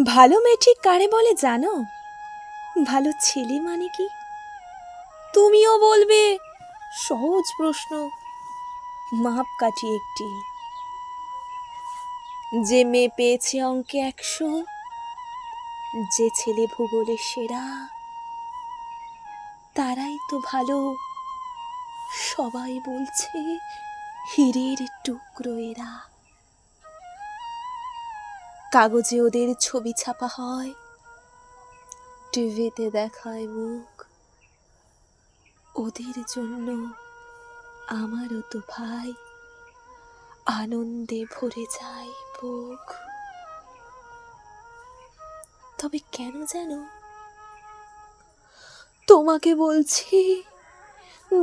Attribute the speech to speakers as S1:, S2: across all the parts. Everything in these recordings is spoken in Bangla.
S1: ভালো মেয়ে ঠিক কারে বলে জানো? ভালো ছেলে মানে কি? তুমিও বলবে সহজ প্রশ্ন, মাপকাঠি একটি। যে মেয়ে পেয়েছে অঙ্কে 100, যে ছেলে ভূগোলে সেরা, তারাই তো ভালো। সবাই বলছে হীরের টুকরো এরা। কাগজে ওদের ছবি ছাপা হয়, টিভিতে দেখায় মুখ। ওদের জন্য আমারও তো ভাই আনন্দে ভরে যায় বুক। তবে কেন জানো, তোমাকে বলছি,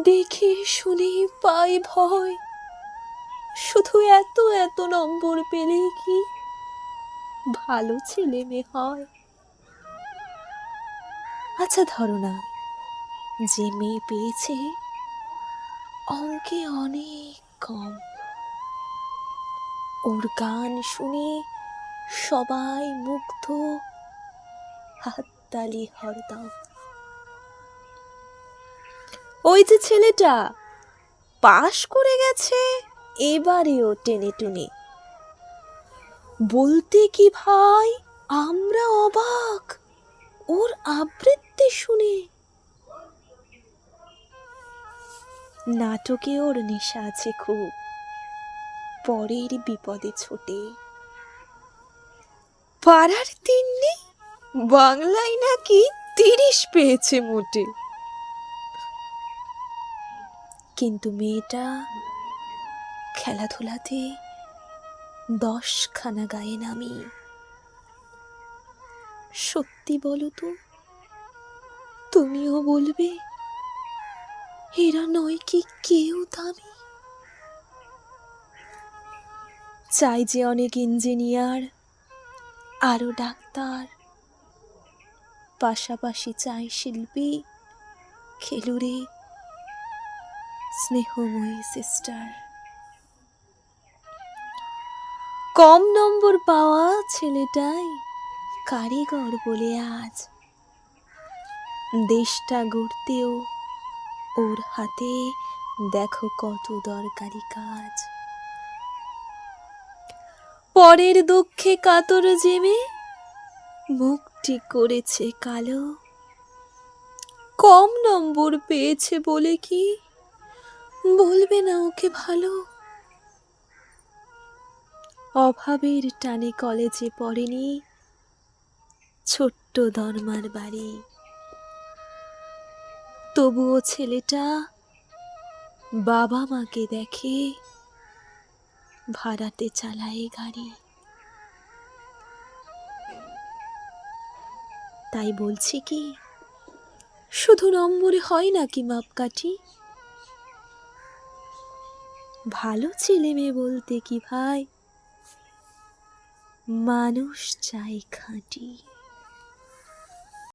S1: দেখে শুনে পাই ভয়। শুধু এত এত নম্বর পেলে কি ভালো ছেলে মেয়ে হয়? আচ্ছা ধরো না, যে মেয়ে পেয়েছে অঙ্কে অনেক কম, ওর গান শুনে সবাই মুগ্ধ, হাততালি হরদম। ওই যে ছেলেটা পাশ করে গেছে এবারেও টেনে টুনে, বলতে কি ভাই আমরা অবাক ওর আবৃত্তি শুনে। নাটকে ওর নেশা আছে খুব, পরের বিপদে ছোটে। পাড়ার তিন্নি বাংলায় নাকি 30 পেয়েছে মোটে। কিন্তু মেয়েটা খেলাধুলাতে 10খানা গায়ে নামি। সত্যি বলো তো, তুমিও বলবে এরা নয় কি কেউ দামি? চাই যে অনেক ইঞ্জিনিয়ার, আরো ডাক্তার, পাশাপাশি চাই শিল্পী, খেলুড়ে, স্নেহময়ী সিস্টার। কম নম্বর পাওয়া ছেলেটাই কারিগর বলে আজ দেশটা গড়তেও ওর হাতে দেখো কত দরকারি কাজ। পরের দুঃখে কাতর জেমে মুখটি করেছে কালো, কম নম্বর পেয়েছে বলে কি বলবে না ওকে ভালো? অভাবের টানে কলেজে পড়েনি, ছোট্ট দরমার বাড়ি। তবুও ছেলেটা বাবা মাকে দেখে, ভাড়াতে চালায় গাড়ি। তাই বলছি কি, শুধু নম্বরে হয় নাকি মাপকাঠি? ভালো ছেলে মেয়ে বলতে কি ভাই মানুষ চাই খাঁটি।